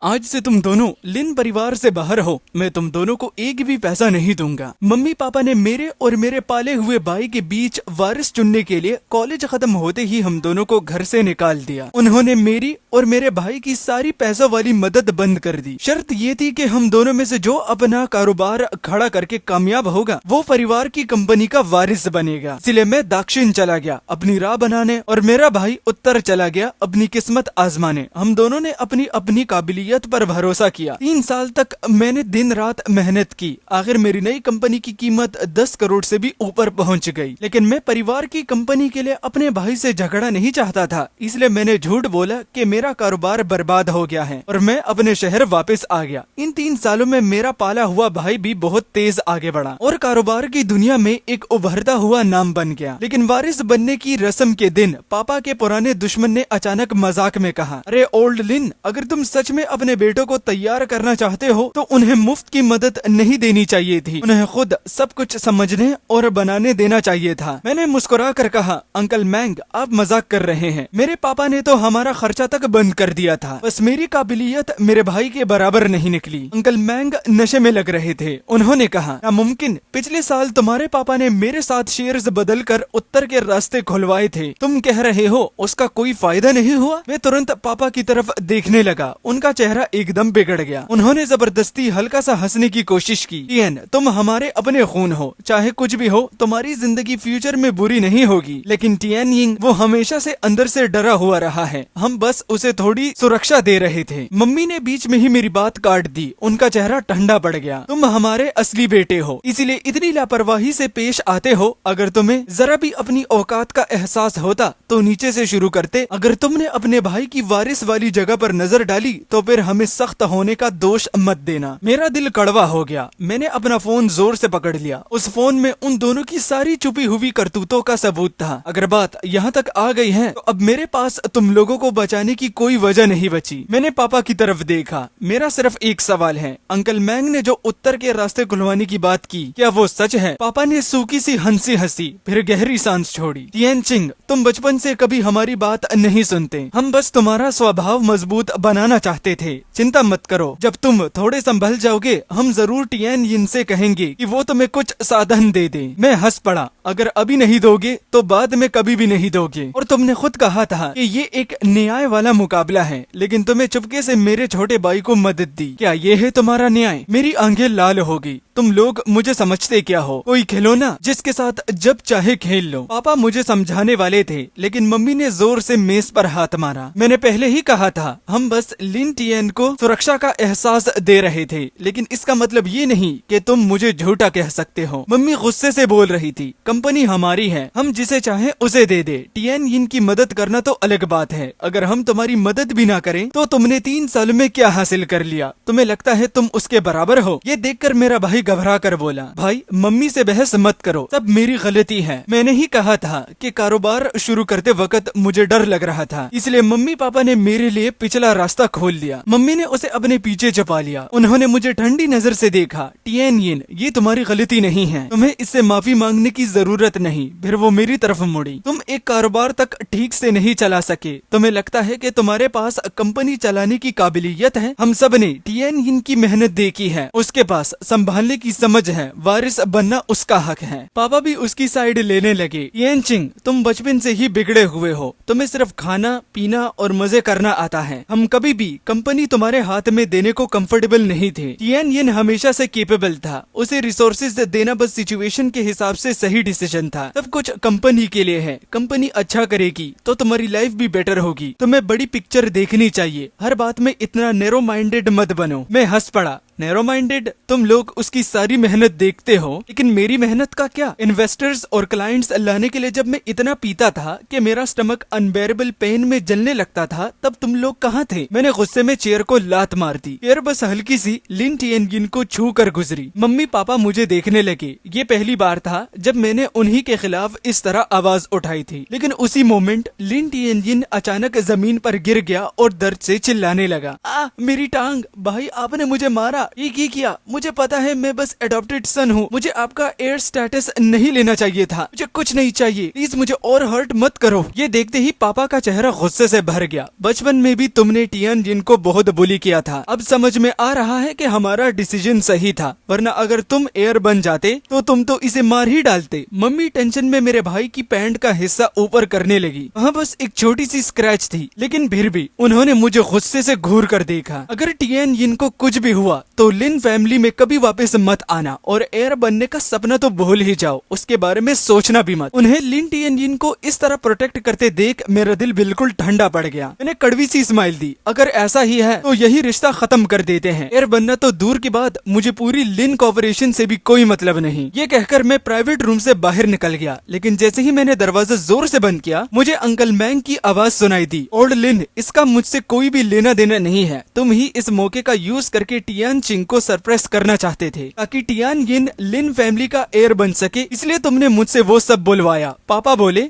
आज से तुम दोनों लिन परिवार से बाहर हो। मैं तुम दोनों को एक भी पैसा नहीं दूंगा। मम्मी पापा ने मेरे और मेरे पाले हुए भाई के बीच वारिस चुनने के लिए कॉलेज खत्म होते ही हम दोनों को घर से निकाल दिया। उन्होंने मेरी और मेरे भाई की सारी पैसों वाली मदद बंद कर दी। शर्त ये थी कि हम दोनों में से जो अपना कारोबार खड़ा करके कामयाब होगा वो परिवार की कंपनी का वारिस बनेगा। इसलिए मैं दक्षिण चला गया अपनी राह बनाने और मेरा भाई उत्तर चला गया अपनी किस्मत आजमाने। हम दोनों ने अपनी अपनी काबिलियत पर भरोसा किया। 3 साल तक मैंने दिन रात मेहनत की। आखिर मेरी नई कंपनी की कीमत 10 करोड़ से भी ऊपर पहुंच गई। लेकिन मैं परिवार की कंपनी के लिए अपने भाई से झगड़ा नहीं चाहता था, इसलिए मैंने झूठ बोला कि मेरा कारोबार बर्बाद हो गया है और मैं अपने शहर वापस आ गया। इन 3 सालों में मेरा पाला हुआ भाई भी बहुत तेज आगे बढ़ा और कारोबार की दुनिया में एक उभरता हुआ नाम बन गया। लेकिन वारिस बनने की रस्म के दिन पापा के पुराने दुश्मन ने अचानक मजाक में कहा, अरे ओल्ड लिन, अगर तुम सच में अपने बेटों को तैयार करना चाहते हो तो उन्हें मुफ्त की मदद नहीं देनी चाहिए थी, उन्हें खुद सब कुछ समझने और बनाने देना चाहिए था। मैंने मुस्कुरा कर कहा, अंकल मैंग, आप मजाक कर रहे हैं। मेरे पापा ने तो हमारा खर्चा तक बंद कर दिया था, बस मेरी काबिलियत मेरे भाई के बराबर नहीं निकली। अंकल मैंग नशे में लग रहे थे। उन्होंने कहा, नामुमकिन, पिछले साल तुम्हारे पापा ने मेरे साथ शेयर्स बदल कर उत्तर के रास्ते खुलवाए थे, तुम कह रहे हो उसका कोई फायदा नहीं हुआ? मैं तुरंत पापा की तरफ देखने लगा। उनका चेहरा एकदम बिगड़ गया। उन्होंने जबरदस्ती हल्का सा हंसने की कोशिश की। टियन, तुम हमारे अपने खून हो, चाहे कुछ भी हो तुम्हारी जिंदगी फ्यूचर में बुरी नहीं होगी। लेकिन टियन यिंग वो हमेशा से अंदर से डरा हुआ रहा है, हम बस उसे थोड़ी सुरक्षा दे रहे थे। मम्मी ने बीच में ही मेरी बात काट दी। उनका चेहरा ठंडा पड़ गया। तुम हमारे असली बेटे हो, इसीलिए इतनी लापरवाही से पेश आते हो। अगर तुम्हें जरा भी अपनी औकात का एहसास होता तो नीचे से शुरू करते। अगर तुमने अपने भाई की वारिस वाली जगह पर नजर डाली तो फिर हमें सख्त होने का दोष मत देना। मेरा दिल कड़वा हो गया। मैंने अपना फोन जोर से पकड़ लिया। उस फोन में उन दोनों की सारी छुपी हुई करतूतों का सबूत था। अगर बात यहाँ तक आ गई है तो अब मेरे पास तुम लोगों को बचाने की कोई वजह नहीं बची। मैंने पापा की तरफ देखा। मेरा सिर्फ एक सवाल है, अंकल मैंग ने जो उत्तर के रास्ते खुलवाने की बात की, क्या वो सच है? पापा ने सूखी सी हंसी हंसी, फिर गहरी सांस छोड़ी। टियन चिंग, तुम बचपन से कभी हमारी बात नहीं सुनते। हम बस तुम्हारा स्वभाव मजबूत बनाना चाहते थे। चिंता मत करो, जब तुम थोड़े संभल जाओगे हम जरूर टियन यिन से कहेंगे कि वो तुम्हें कुछ साधन दे दे। मैं हंस पड़ा। अगर अभी नहीं दोगे तो बाद में कभी भी नहीं दोगे। और तुमने खुद कहा था कि ये एक न्याय वाला मुकाबला है, लेकिन तुम्हें चुपके से मेरे छोटे भाई को मदद दी। क्या ये है तुम्हारा न्याय? मेरी आंखें लाल हो गई। तुम लोग मुझे समझते क्या हो? कोई खिलौना जिसके साथ जब चाहे खेल लो। पापा मुझे समझाने वाले थे, लेकिन मम्मी ने जोर से मेज पर हाथ मारा। मैंने पहले ही कहा था, हम बस लिन टियन को सुरक्षा का एहसास दे रहे थे, लेकिन इसका मतलब ये नहीं कि तुम मुझे झूठा कह सकते हो। मम्मी गुस्से से बोल रही थी, कंपनी हमारी है, हम जिसे चाहे उसे दे दे। टियन यिन की मदद करना तो अलग बात है। अगर हम तुम्हारी मदद भी ना करें तो तुमने 3 साल में क्या हासिल कर लिया? तुम्हें लगता है तुम उसके बराबर हो? ये देखकर मेरा भाई घबरा कर बोला, भाई मम्मी से बहस मत करो, सब मेरी गलती है। मैंने ही कहा था कि कारोबार शुरू करते वक्त मुझे डर लग रहा था, इसलिए मम्मी पापा ने मेरे लिए पिछला रास्ता खोल दिया। मम्मी ने उसे अपने पीछे छुपा लिया। उन्होंने मुझे ठंडी नजर से देखा। टियन यिन, ये तुम्हारी गलती नहीं है, तुम्हें इससे माफी मांगने की जरूरत नहीं। फिर वो मेरी तरफ मुड़ी। तुम एक कारोबार तक ठीक से नहीं चला सके, तुम्हें लगता है कि तुम्हारे पास कंपनी चलाने की काबिलियत है? हम सब ने टियन यिन की मेहनत देखी है, उसके पास संभालने की समझ है, वारिस बनना उसका हक है। पापा भी उसकी साइड लेने लगे। टियन चिंग, तुम बचपन से ही बिगड़े हुए हो, तुम्हें सिर्फ खाना पीना और मजे करना आता है। हम कभी भी कंपनी तुम्हारे हाथ में देने को कंफर्टेबल नहीं थे। टियन यिन हमेशा से केपेबल था, उसे रिसोर्सेज देना बस सिचुएशन के हिसाब से सही डिसीजन था। सब कुछ कंपनी के लिए है, कंपनी अच्छा करेगी तो तुम्हारी लाइफ भी बेटर होगी। तुम्हें बड़ी पिक्चर देखनी चाहिए, हर बात में इतना नैरो माइंडेड मत बनो। मैं हंस पड़ा। Narrow minded? तुम लोग उसकी सारी मेहनत देखते हो, लेकिन मेरी मेहनत का क्या? इन्वेस्टर्स और क्लाइंट्स लाने के लिए जब मैं इतना पीता था कि मेरा स्टमक अनबेरेबल पेन में जलने लगता था, तब तुम लोग कहाँ थे? मैंने गुस्से में चेयर को लात मार दी। चेयर बस हल्की सी लिन टियन यिन को छू कर गुजरी। मम्मी पापा मुझे देखने लगे। ये पहली बार था जब मैंने उन्हीं के खिलाफ इस तरह आवाज उठाई थी। लेकिन उसी मोमेंट लिन टियन यिन अचानक जमीन पर गिर गया और दर्द से चिल्लाने लगा, मेरी टांग! भाई आपने मुझे मारा, ठीक ही किया, मुझे पता है मैं बस एडॉप्टेड सन हूँ, मुझे आपका एयर स्टेटस नहीं लेना चाहिए था, मुझे कुछ नहीं चाहिए, प्लीज मुझे और हर्ट मत करो। ये देखते ही पापा का चेहरा गुस्से से भर गया। बचपन में भी तुमने टियानजिन को बहुत बुली किया था, अब समझ में आ रहा है कि हमारा डिसीजन सही था, वरना अगर तुम एयर बन जाते तो तुम तो इसे मार ही डालते। मम्मी टेंशन में मेरे भाई की पैंट का हिस्सा ऊपर करने लगी। वहाँ बस एक छोटी सी स्क्रैच थी, लेकिन फिर भी उन्होंने मुझे गुस्से से घूर कर देखा। अगर टियानजिन को कुछ भी हुआ तो लिन फैमिली में कभी वापस मत आना और एयर बनने का सपना तो भूल ही जाओ, उसके बारे में सोचना भी मत। उन्हें लिन टियानजिन को इस तरह प्रोटेक्ट करते देख मेरा दिल बिल्कुल ठंडा पड़ गया। मैंने कड़वी सी स्माइल दी। अगर ऐसा ही है तो यही रिश्ता खत्म कर देते हैं, एयर बनना तो दूर की बात, मुझे पूरी लिन कॉर्पोरेशन से भी कोई मतलब नहीं। ये कहकर मैं प्राइवेट रूम से बाहर निकल गया, लेकिन जैसे ही मैंने दरवाजा जोर से बंद किया मुझे अंकल मैंग की आवाज सुनाई दी। ओल्ड लिन, इसका मुझसे कोई भी लेना देना नहीं है, तुम ही इस मौके का यूज करके टियानजिन को सरप्राइज करना चाहते थे ताकि टियानजिन लिन फैमिली का एयर बन सके, इसलिए तुमने मुझसे वो सब बुलवाया। पापा बोले,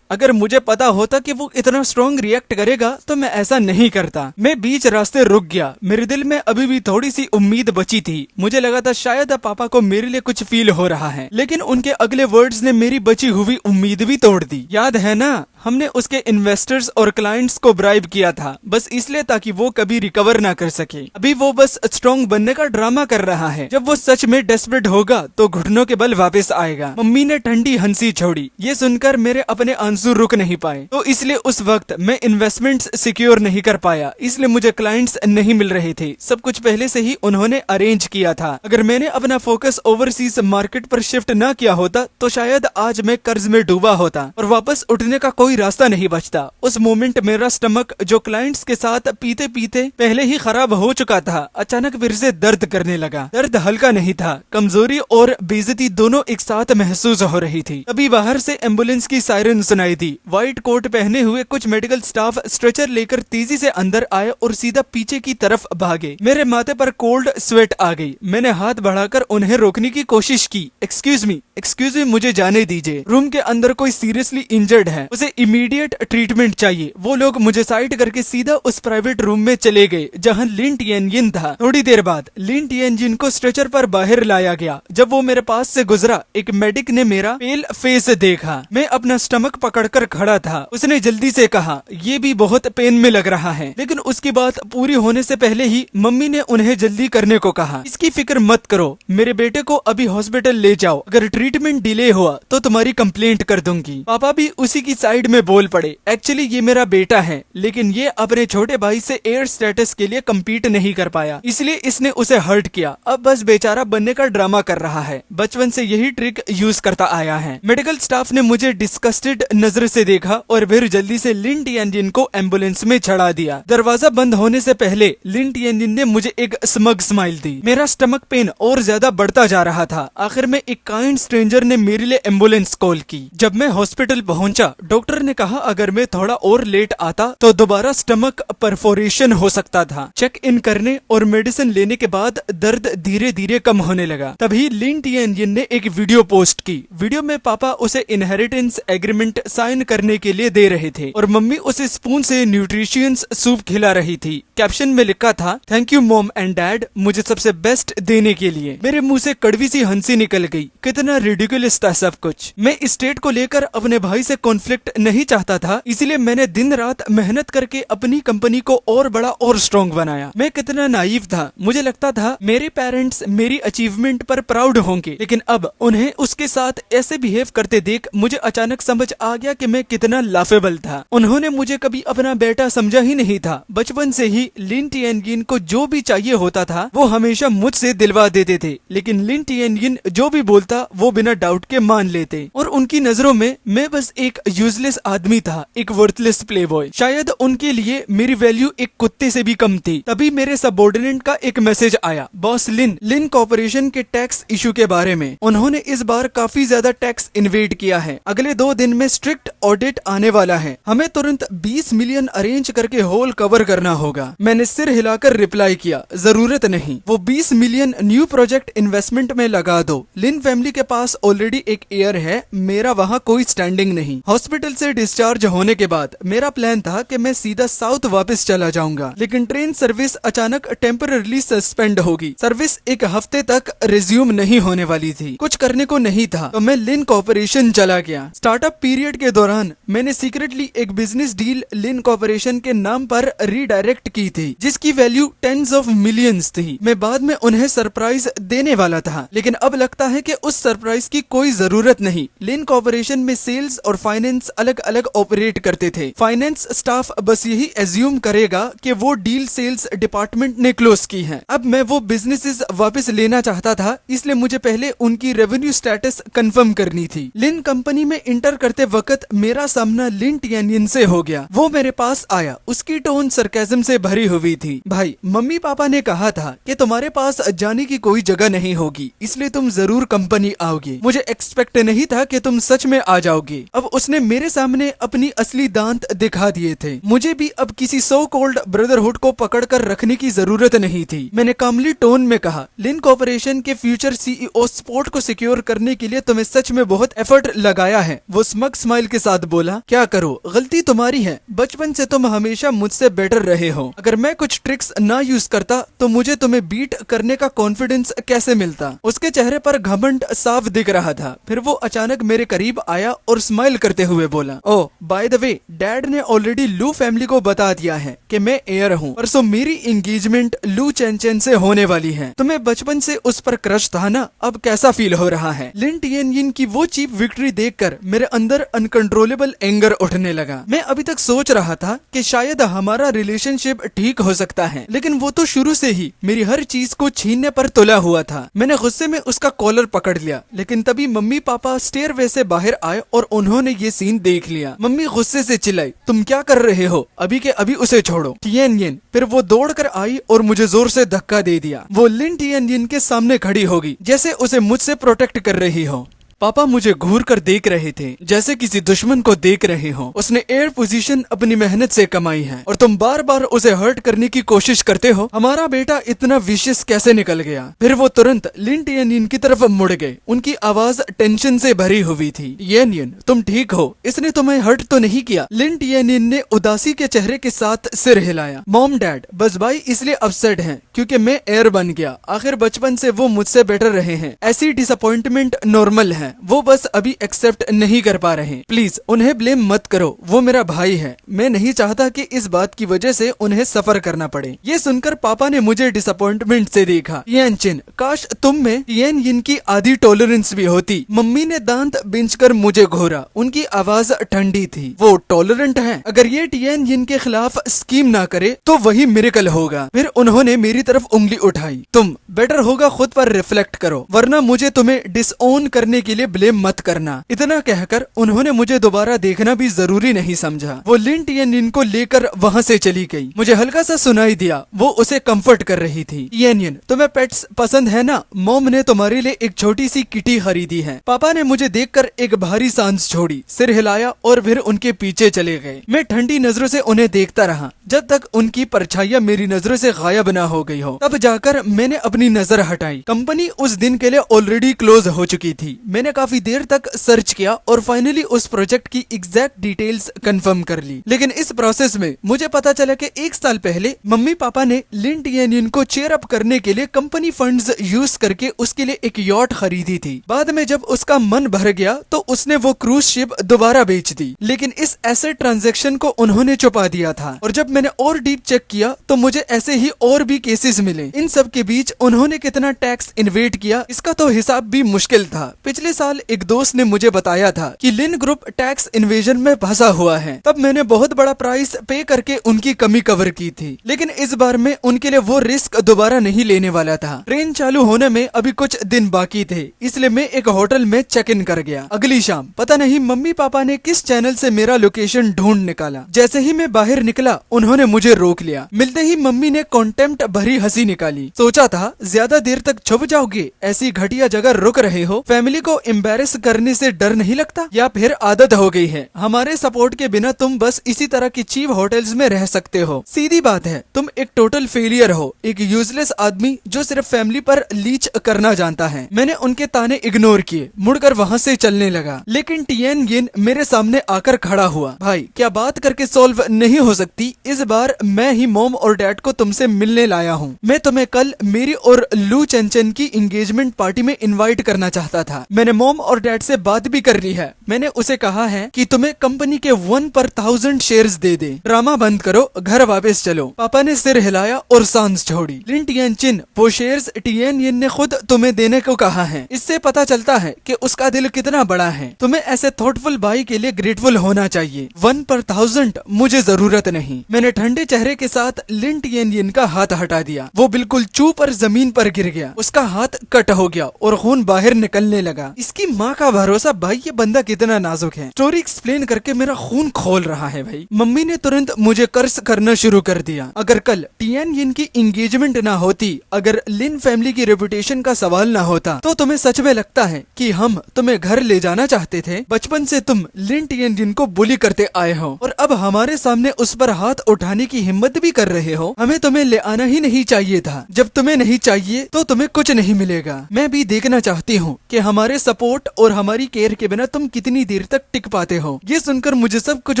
अगर मुझे पता होता कि वो इतना स्ट्रॉन्ग रिएक्ट करेगा तो मैं ऐसा नहीं करता। मैं बीच रास्ते रुक गया। मेरे दिल में अभी भी थोड़ी सी उम्मीद बची थी। मुझे लगा था शायद पापा को मेरे लिए कुछ फील हो रहा है, लेकिन उनके अगले वर्ड्स ने मेरी बची हुई उम्मीद भी तोड़ दी। याद है ना, हमने उसके इन्वेस्टर्स और क्लाइंट्स को ब्राइब किया था, बस इसलिए ताकि वो कभी रिकवर ना कर सके। अभी वो बस स्ट्रॉन्ग बनने का ड्रामा कर रहा है, जब वो सच में डेस्परेट होगा तो घुटनों के बल वापस आएगा। मम्मी ने ठंडी हंसी छोड़ी। ये सुनकर मेरे अपने आंसू रुक नहीं पाए, तो इसलिए उस वक्त मैं इन्वेस्टमेंट्स सिक्योर नहीं कर पाया, इसलिए मुझे क्लाइंट्स नहीं मिल रहे थे। सब कुछ पहले से ही उन्होंने अरेंज किया था। अगर मैंने अपना फोकस ओवरसीज मार्केट पर शिफ्ट ना किया होता तो शायद आज मैं कर्ज में डूबा होता और वापस उठने का कोई रास्ता नहीं बचता। उस मोमेंट मेरा स्टमक, जो क्लाइंट्स के साथ पीते पीते पहले ही खराब हो चुका था, अचानक फिर से दर्द करने लगा। दर्द हल्का नहीं था, कमजोरी और बेइज्जती दोनों एक साथ महसूस हो रही थी। तभी बाहर से एम्बुलेंस की सायरन सुनाई दी। व्हाइट कोट पहने हुए कुछ मेडिकल स्टाफ स्ट्रेचर लेकर तेजी से अंदर आए और सीधा पीछे की तरफ भागे। मेरे माथे पर कोल्ड स्वेट आ गई। मैंने हाथ बढ़ाकर उन्हें रोकने की कोशिश की। एक्सक्यूज मी, मुझे जाने दीजिए। रूम के अंदर कोई सीरियसली इंजर्ड है, उसे इमीडिएट ट्रीटमेंट चाहिए। वो लोग मुझे साइड करके सीधा उस प्राइवेट रूम में चले गए जहां लिन टियानजिन था। थोड़ी देर बाद लिन टियानजिन को स्ट्रेचर पर बाहर लाया गया। जब वो मेरे पास से गुजरा, एक मेडिक ने मेरा पेल फेस देखा। मैं अपना स्टमक पकड़कर खड़ा था। उसने जल्दी से कहा, ये भी बहुत पेन में लग रहा है, लेकिन उसकी बात पूरी होने से पहले ही मम्मी ने उन्हें जल्दी करने को कहा। इसकी फिक्र मत करो, मेरे बेटे को अभी हॉस्पिटल ले जाओ, अगर ट्रीटमेंट डिले हुआ तो तुम्हारी कंप्लेंट कर दूंगी। पापा भी उसी की साइड में बोल पड़े, एक्चुअली ये मेरा बेटा है, लेकिन ये अपने छोटे भाई से एयर स्टेटस के लिए कम्पीट नहीं कर पाया, इसलिए इसने उसे हर्ट किया। अब बस बेचारा बनने का ड्रामा कर रहा है, बचपन से यही ट्रिक यूज करता आया है। मेडिकल स्टाफ ने मुझे डिस्कस्टेड नजर से देखा और फिर जल्दी से लिन टियानजिन को एम्बुलेंस में चढ़ा दिया। दरवाजा बंद होने से पहले लिन टियानजिन ने मुझे एक स्मग स्माइल दी। मेरा स्टमक पेन और ज्यादा बढ़ता जा रहा था। आखिर में एक काइंड स्ट्रेंजर ने मेरे लिए एम्बुलेंस कॉल की। जब मैं हॉस्पिटल पहुंचा, डॉक्टर ने कहा अगर मैं थोड़ा और लेट आता तो दोबारा स्टमक परफोरेशन हो सकता था। चेक इन करने और मेडिसिन लेने के बाद दर्द धीरे धीरे कम होने लगा। तभी लिन टियानजिन ने एक वीडियो पोस्ट की। वीडियो में पापा उसे इनहेरिटेंस एग्रीमेंट साइन करने के लिए दे रहे थे और मम्मी उसे स्पून से न्यूट्रिशियंस सूप खिला रही थी। कैप्शन में लिखा था, thank you mom and dad, मुझे सबसे बेस्ट देने के लिए। मेरे मुंह से कड़वी सी हंसी निकल गई। कितना रिडिकुलस था सब कुछ। मैं इस स्टेट को लेकर अपने भाई से कॉन्फ्लिक्ट नहीं चाहता था, इसलिए मैंने दिन रात मेहनत करके अपनी कंपनी को और बड़ा और स्ट्रॉन्ग बनाया। मैं कितना नाइव था। मुझे लगता था मेरे पेरेंट्स मेरी अचीवमेंट पर प्राउड होंगे, लेकिन अब उन्हें उसके साथ ऐसे बिहेव करते देख मुझे अचानक समझ आ गया कि मैं कितना लाफेबल था। उन्होंने मुझे कभी अपना बेटा समझा ही नहीं था। बचपन से ही लिन टियानजिन को जो भी चाहिए होता था वो हमेशा मुझसे दिलवा देते थे, लेकिन लिन टियानजिन जो भी बोलता वो बिना डाउट के मान लेते और उनकी नजरों में मैं बस एक यूजलेस आदमी था, एक वर्थलेस प्लेबॉय। शायद उनके लिए मेरी वैल्यू एक कुत्ते से भी कम थी। तभी मेरे सबऑर्डिनेट का एक मैसेज आया, बॉस लिन कॉर्पोरेशन के टैक्स इशू के बारे में। उन्होंने इस बार काफी ज्यादा टैक्स इन्वेड किया है। अगले 2 दिन में स्ट्रिक्ट ऑडिट आने वाला है। हमें तुरंत 20 मिलियन अरेंज करके होल कवर करना होगा। मैंने सिर हिलाकर रिप्लाई किया, जरूरत नहीं, वो 20 मिलियन न्यू प्रोजेक्ट इन्वेस्टमेंट में लगा दो। लिन फैमिली के पास ऑलरेडी एक एयर है, मेरा वहाँ कोई स्टैंडिंग नहीं। हॉस्पिटल से से डिस्चार्ज होने के बाद मेरा प्लान था कि मैं सीधा साउथ वापस चला जाऊंगा, लेकिन ट्रेन सर्विस अचानक टेम्पररीली सस्पेंड होगी। सर्विस एक हफ्ते तक रिज्यूम नहीं होने वाली थी। कुछ करने को नहीं था तो मैं लिन कॉर्पोरेशन चला गया। स्टार्टअप पीरियड के दौरान मैंने सीक्रेटली एक बिजनेस डील लिन कॉर्पोरेशन के नाम पर रीडायरेक्ट की थी, जिसकी वैल्यू टेंस ऑफ मिलियंस थी। मैं बाद में उन्हें सरप्राइज देने वाला था, लेकिन अब लगता है कि उस सरप्राइज की कोई जरूरत नहीं। लिन कॉर्पोरेशन में सेल्स और फाइनेंस अलग अलग ऑपरेट करते थे। फाइनेंस स्टाफ बस यही एज्यूम करेगा कि वो डील सेल्स डिपार्टमेंट ने क्लोज की है। अब मैं वो बिजनेसेस वापस लेना चाहता था, इसलिए मुझे पहले उनकी रेवेन्यू स्टेटस कंफर्म करनी थी। लिन कंपनी में इंटर करते वक्त मेरा सामना लिन टिएनयिन से हो गया। वो मेरे पास आया, उसकी टोन सरकाज़म से भरी हुई थी। भाई, मम्मी पापा ने कहा था कि तुम्हारे पास जाने की कोई जगह नहीं होगी, इसलिए तुम जरूर कंपनी आओगे। मुझे एक्सपेक्ट नहीं था कि तुम सच में आ जाओगे। अब उसने मेरे सामने अपनी असली दांत दिखा दिए थे। मुझे भी अब किसी सो कॉल्ड ब्रदरहुड को पकड़कर रखने की जरूरत नहीं थी। मैंने कामली टोन में कहा, लिन कॉर्पोरेशन के फ्यूचर सीईओ स्पॉट को सिक्योर करने के लिए तुम्हें सच में बहुत एफर्ट लगाया है। वो स्मग स्माइल के साथ बोला, क्या करो, गलती तुम्हारी है। बचपन से तुम हमेशा मुझसे बेटर रहे हो। अगर मैं कुछ ट्रिक्स ना यूज करता तो मुझे तुम्हें बीट करने का कॉन्फिडेंस कैसे मिलता। उसके चेहरे पर घमंड साफ दिख रहा था। फिर वो अचानक मेरे करीब आया और स्माइल करते हुए बोला, ओह बाय द वे, डैड ने ऑलरेडी लू फैमिली को बता दिया है कि मैं एयर हूँ। परसों मेरी एंगेजमेंट लू चेन से होने वाली है। तुम्हें बचपन से उस पर क्रश था ना, अब कैसा फील हो रहा है। लिन टिएनयिन की वो चीप विक्ट्री देखकर मेरे अंदर अनकंट्रोलेबल एंगर उठने लगा। मैं अभी तक सोच रहा था कि शायद हमारा रिलेशनशिप ठीक हो सकता है, लेकिन वो तो शुरू से ही मेरी हर चीज को छीनने पर तुला हुआ था। मैंने गुस्से में उसका कॉलर पकड़ लिया, लेकिन तभी मम्मी पापा स्टेयरवे से बाहर आए और उन्होंने ये सीन देख लिया। मम्मी गुस्से से चिल्लाई, तुम क्या कर रहे हो, अभी के अभी उसे छोड़ो। टिएनयिन फिर वो दौड़कर आई और मुझे जोर से धक्का दे दिया। वो लिन टिएनयिन के सामने खड़ी होगी, जैसे उसे मुझसे प्रोटेक्ट कर रही हो। पापा मुझे घूर कर देख रहे थे, जैसे किसी दुश्मन को देख रहे हो। उसने एयर पोजीशन अपनी मेहनत से कमाई है और तुम बार बार उसे हर्ट करने की कोशिश करते हो। हमारा बेटा इतना विशियस कैसे निकल गया। फिर वो तुरंत लिन टिएनयिन की तरफ मुड़ गए। उनकी आवाज टेंशन से भरी हुई थी। टिएनयिन, तुम ठीक हो, इसने तुम्हें हर्ट तो नहीं किया। लिन टिएनयिन ने उदासी के चेहरे के साथ सिर हिलाया। मॉम डैड, बस भाई इसलिए अपसेट हैं क्योंकि मैं एयर बन गया। आखिर बचपन से वो मुझसे बेटर रहे हैं, ऐसी डिसअपॉइंटमेंट नॉर्मल है। वो बस अभी एक्सेप्ट नहीं कर पा रहे। प्लीज उन्हें ब्लेम मत करो, वो मेरा भाई है। मैं नहीं चाहता कि इस बात की वजह से उन्हें सफर करना पड़े। ये सुनकर पापा ने मुझे डिसअपॉइंटमेंट से देखा। टिएनयिन, काश तुम में टिएनयिन की आधी टॉलरेंस भी होती। मम्मी ने दांत बिंचकर मुझे घूरा। उनकी आवाज ठंडी थी। वो टॉलरेंट है? अगर ये टिएनयिन के खिलाफ स्कीम ना करे तो वही मिरेकल होगा। फिर उन्होंने मेरी तरफ उंगली उठाई। तुम बेटर होगा खुद पर रिफ्लेक्ट करो, वरना मुझे तुम्हें डिसओन करने के लिए ब्लेम मत करना। इतना कहकर उन्होंने मुझे दोबारा देखना भी जरूरी नहीं समझा। वो लिन टिएनयिन को लेकर वहाँ से चली गई। मुझे हल्का सा सुनाई दिया, वो उसे कंफर्ट कर रही थी। टिएनयिन, तुम्हें पेट्स पसंद है ना? मॉम ने तुम्हारे लिए एक छोटी सी किटी खरीदी है। पापा ने मुझे देखकर एक भारी सांस छोड़ी, सिर हिलाया और फिर उनके पीछे चले गए। मैं ठंडी नजरों से उन्हें देखता रहा जब तक उनकी परछाइयां मेरी नजरों से गायब न हो गई हो। तब जाकर मैंने अपनी नजर हटाई। कंपनी उस दिन के लिए ऑलरेडी क्लोज हो चुकी थी। मैंने काफी देर तक सर्च किया और फाइनली उस प्रोजेक्ट की एग्जैक्ट डिटेल्स कंफर्म कर ली। लेकिन इस प्रोसेस में मुझे पता चला कि 1 साल पहले मम्मी पापा ने लिन टिएनयिन को चेयर अप करने के लिए कंपनी फंड्स यूज करके उसके लिए एक यॉट खरीदी थी। बाद में जब उसका मन भर गया तो उसने वो क्रूज शिप दोबारा बेच दी। लेकिन इस एसेट ट्रांजैक्शन को उन्होंने छुपा दिया था और जब मैंने और डीप चेक किया तो मुझे ऐसे ही और भी केसेस मिले। इन सब के बीच उन्होंने कितना टैक्स इन्वेट किया इसका तो हिसाब भी मुश्किल था। पिछले साल एक दोस्त ने मुझे बताया था कि लिन ग्रुप टैक्स इन्वेजन में फंसा हुआ है। तब मैंने बहुत बड़ा प्राइस पे करके उनकी कमी कवर की थी। लेकिन इस बार में उनके लिए वो रिस्क दोबारा नहीं लेने वाला था। ट्रेन चालू होने में अभी कुछ दिन बाकी थे, इसलिए मैं एक होटल में चेक इन कर गया। अगली शाम पता नहीं मम्मी पापा ने किस चैनल से मेरा लोकेशन ढूंढ निकाला। जैसे ही मैं बाहर निकला उन्होंने मुझे रोक लिया। मिलते ही मम्मी ने कॉन्टेम्प्ट भरी हंसी निकाली। सोचा था ज्यादा देर तक छुप जाओगे, ऐसी घटिया जगह रुक रहे हो। फैमिली को एम्बेरस करने से डर नहीं लगता, या फिर आदत हो गई है? हमारे सपोर्ट के बिना तुम बस इसी तरह की चीप होटल्स में रह सकते हो। सीधी बात है, तुम एक टोटल फेलियर हो, एक यूजलेस आदमी जो सिर्फ फैमिली पर लीच करना जानता है। मैंने उनके ताने इग्नोर किए, मुड़कर वहाँ से चलने लगा, लेकिन टिएन यिन मेरे सामने आकर खड़ा हुआ। भाई, क्या बात करके सॉल्व नहीं हो सकती? इस बार मैं ही मॉम और डैड को तुमसे मिलने लाया हूँ। मैं तुम्हें कल मेरी और लू चेंचन की एंगेजमेंट पार्टी में इनवाइट करना चाहता था। मैंने मॉम और डैड से बात भी कर ली है। मैंने उसे कहा है कि तुम्हें कंपनी के 1/1000 शेयर्स दे दे। ड्रामा बंद करो, घर वापस चलो। पापा ने सिर हिलाया और सांस छोड़ी। लिन टिएनचिन, वो शेयर्स टिएन यिन ने खुद तुम्हें देने को कहा है। इससे पता चलता है कि उसका दिल कितना बड़ा है। तुम्हें ऐसे थॉटफुल भाई के लिए ग्रेटफुल होना चाहिए। 1/1000 मुझे जरूरत नहीं। मैंने ठंडे चेहरे के साथ लिन टिएन यिन का हाथ हटा दिया। वो बिल्कुल चुप पर जमीन पर गिर गया। उसका हाथ कट हो गया और खून बाहर निकलने लगा। इसकी माँ का भरोसा, भाई ये बंदा कितना नाजुक है। स्टोरी एक्सप्लेन करके मेरा खून खोल रहा है भाई। मम्मी ने तुरंत मुझे कर्ज करना शुरू कर दिया। अगर कल टिएन यिन की एंगेजमेंट ना होती, अगर लिन फैमिली की रेपुटेशन का सवाल ना होता, तो तुम्हें सच में लगता है कि हम तुम्हें घर ले जाना चाहते थे? बचपन से तुम लिन टिएन यिन को बुली करते आए हो और अब हमारे सामने उस पर हाथ उठाने की हिम्मत भी कर रहे हो। हमें तुम्हें ले आना ही नहीं चाहिए था। जब तुम्हें नहीं चाहिए तो तुम्हें कुछ नहीं मिलेगा। मैं भी देखना चाहती हूँ कि हमारे सपोर्ट और हमारी केयर के बिना तुम कितनी देर तक टिक पाते हो। ये सुनकर मुझे सब कुछ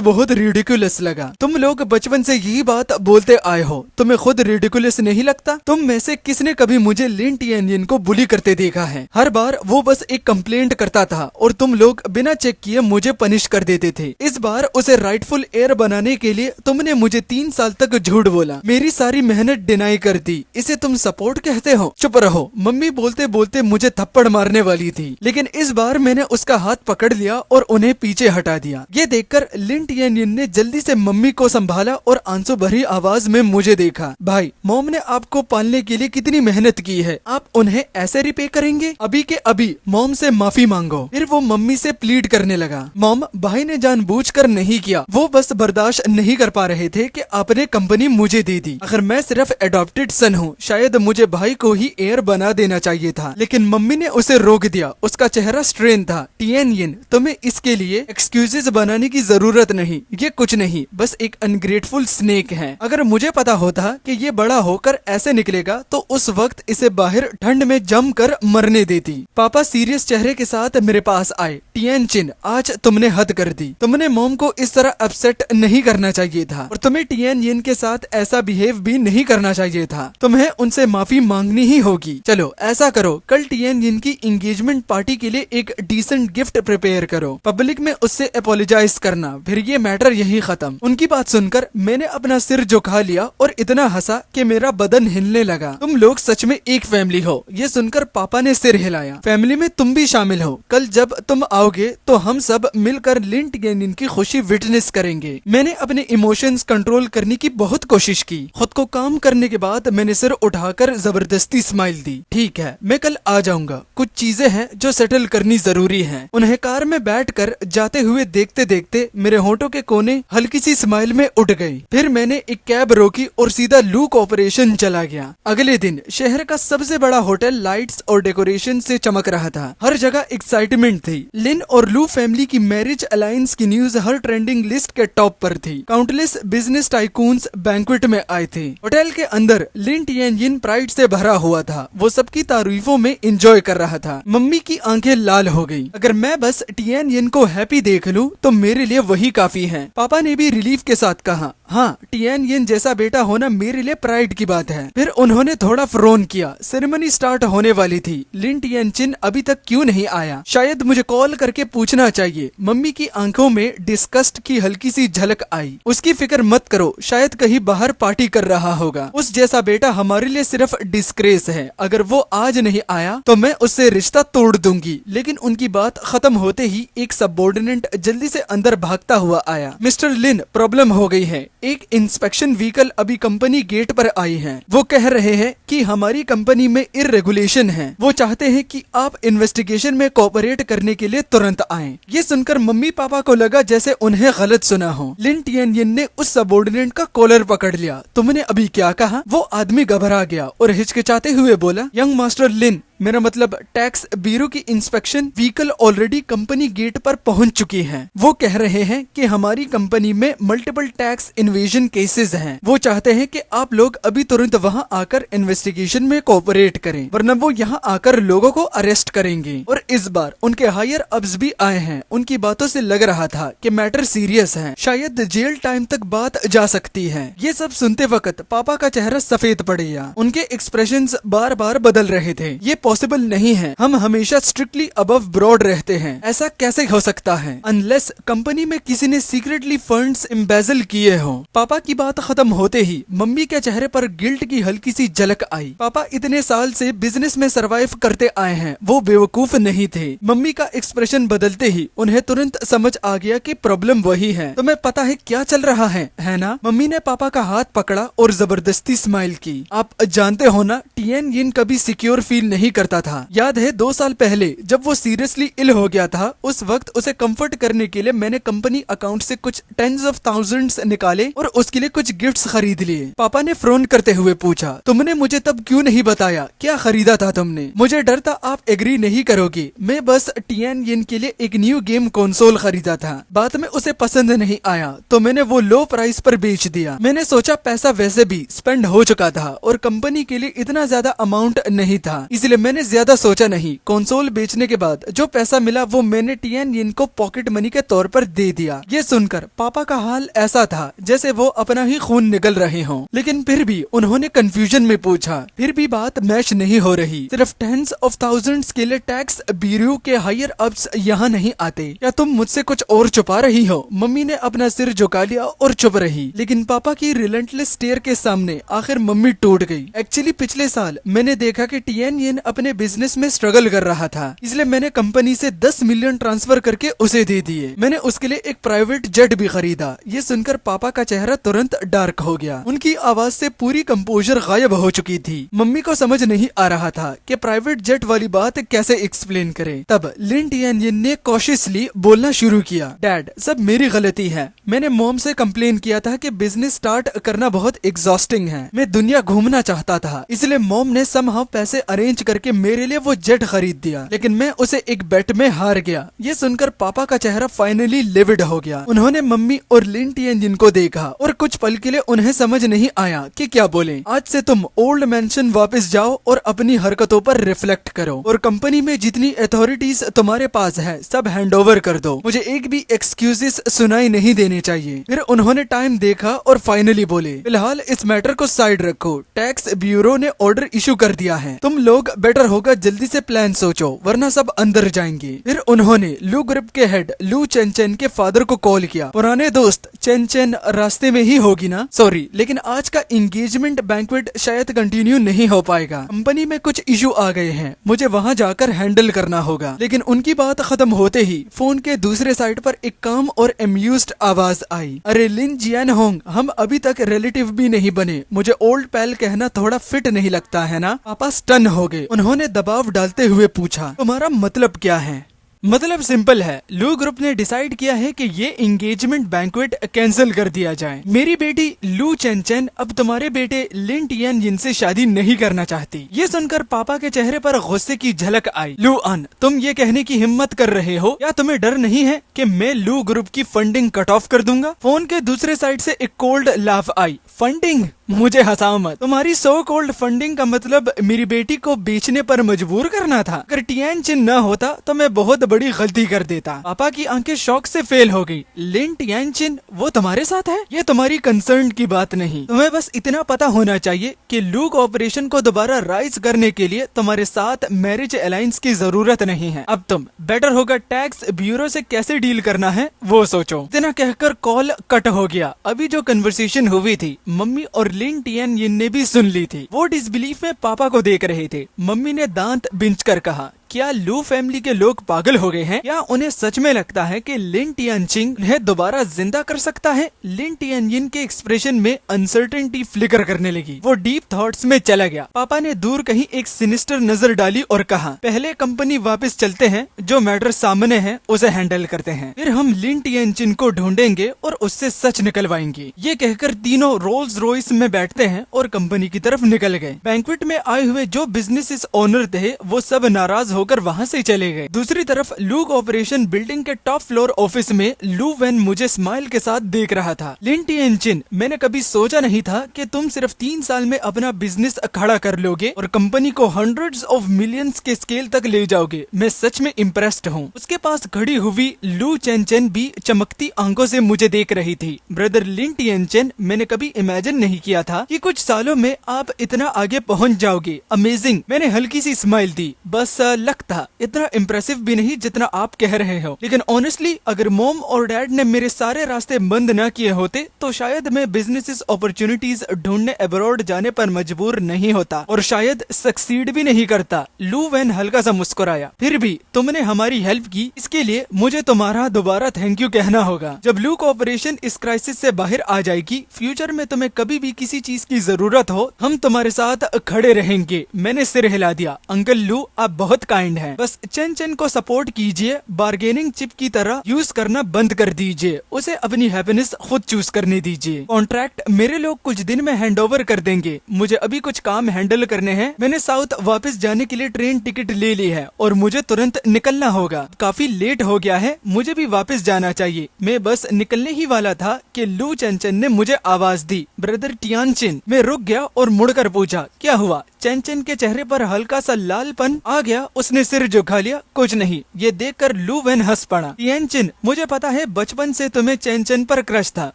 बहुत रिडिकुलस लगा। तुम लोग बचपन से यही बात बोलते आए हो, तुम्हें खुद रिडिकुलस नहीं लगता? तुम में से किसने कभी मुझे लिन टिएन यिन को बुली करते देखा है? हर बार वो बस एक कंप्लेंट करता था और तुम लोग बिना चेक किए मुझे पनिश कर देते थे। इस बार उसे राइटफुल एयर बनाने के लिए तुमने मुझे 3 साल तक झूठ बोला, मेरी सारी मेहनत डिनाई कर दी। इसे तुम सपोर्ट कहते हो? चुप रहो। मम्मी बोलते बोलते मुझे थप्पड़ मारने वाली थी, लेकिन इस बार मैंने उसका हाथ पकड़ लिया और उन्हें पीछे हटा दिया। ये देखकर लिन टिएन यिन ने जल्दी से मम्मी को संभाला और आंसू भरी आवाज में मुझे देखा। भाई, मॉम ने आपको पालने के लिए कितनी मेहनत की है, आप उन्हें ऐसे रिपे करेंगे? अभी के अभी मॉम से माफी मांगो। फिर वो मम्मी से प्लीड करने लगा। मॉम, भाई ने जानबूझकर नहीं किया, वो बस बर्दाश्त नहीं कर पा रहे थे कि आपने कंपनी मुझे दे दी। अगर मैं सिर्फ एडॉप्टेड सन हूँ, शायद मुझे भाई को ही एयर बना देना चाहिए था, लेकिन मम्मी ने उसे रोक दिया। उसका चेहरा स्ट्रेन था। टिएन यिन, तुम्हें इसके लिए एक्सक्यूजेस बनाने की जरूरत नहीं। ये कुछ नहीं, बस एक अनग्रेटफुल स्नेक है। अगर मुझे पता होता कि ये बड़ा होकर ऐसे निकलेगा तो उस वक्त इसे बाहर ठंड में जम कर मरने देती। पापा सीरियस चेहरे के साथ मेरे पास आए। टिएन चिन, आज तुमने हद कर दी। तुमने मॉम को इस तरह अपसेट नहीं करना चाहिए था और तुम्हें टिएन यिन के साथ ऐसा बिहेव भी नहीं करना चाहिए था। तुम्हें उनसे माफी मांगनी ही होगी। चलो ऐसा करो, कल टिएन यिन की एंगेजमेंट पार्टी के लिए एक डिसेंट गिफ्ट प्रिपेयर करो। पब्लिक में उससे अपोलोजाइज करना, फिर ये मैटर यही खत्म। उनकी बात सुनकर मैंने अपना सिर झुका लिया और इतना हंसा कि मेरा बदन हिलने लगा। तुम लोग सच में एक फैमिली हो। ये सुनकर पापा ने सिर हिलाया। फैमिली में तुम भी शामिल हो। कल जब तुम आओगे तो हम सब मिलकर लिन टिएन यिन की खुशी विटनेस करेंगे। मैंने अपने इमोशंस कंट्रोल करने की बहुत कोशिश की। खुद को काम करने के बाद मैंने सिर उठाकर जबरदस्ती स्माइल दी। ठीक है, मैं कल आ जाऊंगा। कुछ चीजें हैं जो सेटल करनी जरूरी है। उन्हें कार में बैठकर जाते हुए देखते देखते मेरे होंठों के कोने हल्की सी स्माइल में उठ गई। फिर मैंने एक कैब रोकी और सीधा लू कॉर्पोरेशन चला गया। अगले दिन शहर का सबसे बड़ा होटल लाइट्स और डेकोरेशन से चमक रहा था। हर जगह एक्साइटमेंट थी। लिन और लू फैमिली की मैरिज अलायंस की न्यूज हर ट्रेंडिंग लिस्ट के टॉप पर थी। काउंटलेस बिजनेस टाइकून्स बैंक्वेट में आए थे। होटल के अंदर लिन टिएन यिन प्राइड से भरा हुआ था। वो सबकी तारीफों में एंजॉय कर रहा था। मम्मी की आंखें लाल हो गई। अगर मैं बस टिएन यिन को हैप्पी देख लूं तो मेरे लिए वही काफी है। पापा ने भी रिलीफ के साथ कहा, हाँ, टिएन यिन जैसा बेटा होना मेरे लिए प्राइड की बात है। फिर उन्होंने थोड़ा फ्रोन किया। सेरेमनी स्टार्ट होने वाली थी। लिन टिएन चिन अभी तक क्यों नहीं आया? शायद मुझे कॉल करके पूछना चाहिए। मम्मी की आंखों में डिस्गस्ट की हल्की सी झलक आई। उसकी फिक्र मत करो, शायद कहीं बाहर पार्टी कर रहा होगा। उस जैसा बेटा हमारे लिए सिर्फ डिस्ग्रेस है। अगर वो आज नहीं आया तो मैं उससे रिश्ता तोड़ दूंगी। लेकिन उनकी बात खत्म होते ही एक सबऑर्डिनेट जल्दी से अंदर भागता हुआ आया। मिस्टर लिन, प्रॉब्लम हो गई है। एक इंस्पेक्शन व्हीकल अभी कंपनी गेट पर आई है। वो कह रहे हैं कि हमारी कंपनी में इरेगुलेशन है। वो चाहते हैं कि आप इन्वेस्टिगेशन में कोऑपरेट करने के लिए तुरंत आएं। ये सुनकर मम्मी पापा को लगा जैसे उन्हें गलत सुना हो। लिन टिएन यिन ने उस सबऑर्डिनेट का कॉलर पकड़ लिया। तुमने अभी क्या कहा? वो आदमी घबरा गया और हिचकिचाते हुए बोला, यंग मास्टर लिन, मेरा मतलब टैक्स ब्यूरो की inspection vehicle already company gate पर पहुंच चुकी है। वो कह रहे हैं कि हमारी कंपनी में मल्टीपल टैक्स इन्वेजन केसेस हैं। वो चाहते हैं कि आप लोग अभी तुरंत वहां आकर इन्वेस्टिगेशन में कोऑपरेट करें, वरना वो यहाँ आकर लोगों को अरेस्ट करेंगे। और इस बार उनके हायर अप्स भी आए हैं। उनकी बातों से लग रहा था कि मैटर सीरियस है, शायद जेल टाइम तक बात जा सकती है। ये सब सुनते वक्त पापा का चेहरा सफेद पड़ गया। उनके एक्सप्रेशंस बार बार बदल रहे थे। ये पॉसिबल नहीं है, हम हमेशा स्ट्रिक्टली अबव ब्रॉड रहते हैं, ऐसा कैसे हो सकता है अनलेस कंपनी में किसी ने सीक्रेटली फंड्स एम्बेजल किए हो। पापा की बात खत्म होते ही मम्मी के चेहरे पर गिल्ट की हल्की सी झलक आई। पापा इतने साल से बिजनेस में सरवाइव करते आए हैं, वो बेवकूफ नहीं थे। मम्मी का एक्सप्रेशन बदलते ही उन्हें तुरंत समझ आ गया कि प्रॉब्लम वही है। तुम्हें पता है क्या चल रहा है ना? मम्मी ने पापा का हाथ पकड़ा और जबरदस्ती स्माइल की। आप जानते हो ना, टिएन यिन कभी सिक्योर फील नहीं करता था। याद है 2 साल पहले जब वो सीरियसली इल हो गया था, उस वक्त उसे कंफर्ट करने के लिए मैंने कंपनी अकाउंट से कुछ टेंस ऑफ थाउजेंड्स निकाले और उसके लिए कुछ गिफ्ट्स खरीद लिए। पापा ने फ्रोन करते हुए पूछा, तुमने मुझे तब क्यों नहीं बताया? क्या खरीदा था तुमने? मुझे डर था आप एग्री नहीं करोगे। मैं बस टिएन यिन के लिए एक न्यू गेम कंसोल खरीदा था। बाद में उसे पसंद नहीं आया तो मैंने वो लो प्राइस पर बेच दिया। मैंने सोचा पैसा वैसे भी स्पेंड हो चुका था और कंपनी के लिए इतना ज्यादा अमाउंट नहीं था, इसलिए मैंने ज्यादा सोचा नहीं। कंसोल बेचने के बाद जो पैसा मिला वो मैंने टिएन यिन को पॉकेट मनी के तौर पर दे दिया। ये सुनकर पापा का हाल ऐसा था जैसे वो अपना ही खून निकल रहे हों, लेकिन फिर भी उन्होंने कंफ्यूजन में पूछा। फिर भी बात मैच नहीं हो रही। सिर्फ टेंस ऑफ थाउजेंड्स के लिए टैक्स ब्यूरो के हायर अप्स यहाँ नहीं आते। क्या तुम मुझसे कुछ और छुपा रही हो? मम्मी ने अपना सिर झुका लिया और चुप रही। लेकिन पापा की रिलेंटलेस स्टेयर के सामने आखिर मम्मी टूट गई। एक्चुअली पिछले साल मैंने देखा कि टिएन यिन अपने बिजनेस में स्ट्रगल कर रहा था, इसलिए मैंने कंपनी से 10 मिलियन ट्रांसफर करके उसे दे दिए। मैंने उसके लिए एक प्राइवेट जेट भी खरीदा। ये सुनकर पापा का चेहरा तुरंत डार्क हो गया। उनकी आवाज से पूरी कंपोजर गायब हो चुकी थी। मम्मी को समझ नहीं आ रहा था कि प्राइवेट जेट वाली बात कैसे एक्सप्लेन करे। तब लिन टिएन यिन ने कॉशियसली बोलना शुरू किया, डैड सब मेरी गलती है। मैंने मॉम से कंप्लेन किया था कि बिजनेस स्टार्ट करना बहुत एग्जॉस्टिंग है। मैं दुनिया घूमना चाहता था, इसलिए मॉम ने समहाउ पैसे अरेंज करके मेरे लिए वो जेट खरीद दिया, लेकिन मैं उसे एक बेट में हार गया। ये सुनकर पापा का चेहरा फाइनली लिविड हो गया। उन्होंने मम्मी और लिन टिएन यिन को देखा और कुछ पल के लिए उन्हें समझ नहीं आया कि क्या बोले। आज से तुम ओल्ड मैंशन वापस जाओ और अपनी हरकतों पर रिफ्लेक्ट करो और कंपनी में जितनी अथॉरिटीज तुम्हारे पास है सब हैंडओवर कर दो। मुझे एक भी एक्सक्यूजेस सुनाई नहीं देने चाहिए। फिर उन्होंने टाइम देखा और फाइनली बोले, फिलहाल इस मैटर को साइड रखो। टैक्स ब्यूरो ने ऑर्डर इशू कर दिया है। तुम लोग बेटर होगा जल्दी से प्लान सोचो, वरना सब अंदर जाएंगे। फिर उन्होंने लू ग्रुप के हेड लू चेन चेन के फादर को कॉल किया। पुराने दोस्त चेन चेन रास्ते में ही होगी ना? सॉरी, लेकिन आज का एंगेजमेंट बैंक्वेट शायद कंटिन्यू नहीं हो पाएगा। कंपनी में कुछ इशू आ गए हैं, मुझे वहाँ जाकर हैंडल करना होगा। लेकिन उनकी बात खत्म होते ही फोन के दूसरे साइड पर एक काम और एम्यूज्ड आवाज आई, अरे लिन जियान होंग, हम अभी तक रिलेटिव भी नहीं बने। मुझे ओल्ड पैल कहना थोड़ा फिट नहीं लगता है ना? पापा स्टन हो गए। उन्होंने दबाव डालते हुए पूछा, तुम्हारा मतलब क्या है? मतलब सिंपल है, लू ग्रुप ने डिसाइड किया है कि ये एंगेजमेंट बैंक्वेट कैंसिल कर दिया जाए। मेरी बेटी लू चेन चेन अब तुम्हारे बेटे लिन टिएन यिन से शादी नहीं करना चाहती। ये सुनकर पापा के चेहरे पर गुस्से की झलक आई। लू अन, तुम ये कहने की हिम्मत कर रहे हो? या तुम्हें डर नहीं है कि मैं लू ग्रुप की फंडिंग कट ऑफ कर दूंगा? फोन के दूसरे साइड से एक कोल्ड लाफ आई। फंडिंग? मुझे हंसाओ मत। तुम्हारी सो कोल्ड फंडिंग का मतलब मेरी बेटी को बेचने पर मजबूर करना था। अगर टिएन यिन न होता तो मैं बहुत बड़ी गलती कर देता। पापा की आंखें शौक से फेल हो गई। लिन टिएन यिन वो तुम्हारे साथ है? ये तुम्हारी कंसर्न की बात नहीं। तुम्हें बस इतना पता होना चाहिए कि लू कॉर्पोरेशन को दोबारा राइज करने के लिए तुम्हारे साथ मैरिज अलायंस की जरूरत नहीं है। अब तुम बेटर होगा टैक्स ब्यूरो से कैसे डील करना है वो सोचो। इतना कहकर कॉल कट हो गया। अभी जो कन्वर्सेशन हुई थी मम्मी और लिन टिएन यिन ने भी सुन ली थी। वो डिसबिलीफ में पापा को देख रहे थे। मम्मी ने दांत बिंच कर कहा, क्या लू फैमिली के लोग पागल हो गए हैं? क्या उन्हें सच में लगता है कि लिन टियानचिन उन्हें दोबारा जिंदा कर सकता है? लिन टियानचिन के एक्सप्रेशन में अनसर्टेनिटी फ्लिकर करने लगी। वो डीप थॉट्स में चला गया। पापा ने दूर कहीं एक सिनिस्टर नजर डाली और कहा, पहले कंपनी वापस चलते हैं, जो मैटर सामने है उसे हैंडल करते हैं, फिर हम लिन टियानचिन को ढूंढेंगे और उससे सच निकलवाएंगे। ये कहकर तीनों रोल्स रॉयस में बैठते हैं और कंपनी की तरफ निकल गए। बैंक्वेट में आए हुए जो बिजनेस ओनर थे वो सब नाराज होकर वहाँ से चले गए। दूसरी तरफ लू ऑपरेशन बिल्डिंग के टॉप फ्लोर ऑफिस में लू वैन मुझे स्माइल के साथ देख रहा था। लिन टियानचिन, मैंने कभी सोचा नहीं था कि तुम सिर्फ 3 साल में अपना बिजनेस खड़ा कर लोगे और कंपनी को हंड्रेड्स ऑफ मिलियंस के स्केल तक ले जाओगे। मैं सच में इम्प्रेस्ड हूँ। उसके पास खड़ी हुई लू चेनचेन भी चमकती आंखों से मुझे देख रही थी। ब्रदर लिन टियानचिन, मैंने कभी इमेजिन नहीं किया था कि कुछ सालों में आप इतना आगे पहुँच जाओगे। अमेजिंग। मैंने हल्की सी स्माइल दी। बस लक था, इतना इम्प्रेसिव भी नहीं जितना आप कह रहे हो। लेकिन ऑनेस्टली अगर मॉम और डैड ने मेरे सारे रास्ते बंद न किए होते तो शायद मैं बिजनेस अपॉर्चुनिटीज ढूंढने अब्रॉड जाने पर मजबूर नहीं होता और शायद सक्सीड भी नहीं करता। लू वैन हल्का सा मुस्कुराया। फिर भी तुमने हमारी हेल्प की, इसके लिए मुझे तुम्हारा दोबारा थैंक यू कहना होगा। जब लू कॉर्पोरेशन इस क्राइसिस से बाहर आ जाएगी, फ्यूचर में तुम्हें कभी भी किसी चीज की जरूरत हो, हम तुम्हारे साथ खड़े रहेंगे। मैंने सिर हिला दिया। अंकल लू, आप बहुत काइंड हैं। बस चेन को सपोर्ट कीजिए, बार्गेनिंग चिप की तरह यूज करना बंद कर दीजिए, उसे अपनी हैप्पीनेस खुद चूज करने दीजिए। कॉन्ट्रैक्ट मेरे लोग कुछ दिन में हैंडओवर कर देंगे। मुझे अभी कुछ काम हैंडल करने हैं। मैंने साउथ वापस जाने के लिए ट्रेन टिकट ले ली है और मुझे तुरंत निकलना होगा। काफी लेट हो गया है, मुझे भी वापस जाना चाहिए। मैं बस निकलने ही वाला था कि लू चेनचेन ने मुझे आवाज दी, ब्रदर टियानचिन। मैं रुक गया और मुड़कर पूछा, क्या हुआ? चेनचेन के चेहरे पर हल्का सा लालपन आ गया। उसने सिर झुका लिया। कुछ नहीं। ये देखकर लू वैन हंस पड़ा। टियानचिन, मुझे पता है बचपन से तुम्हें चेनचेन पर क्रश था।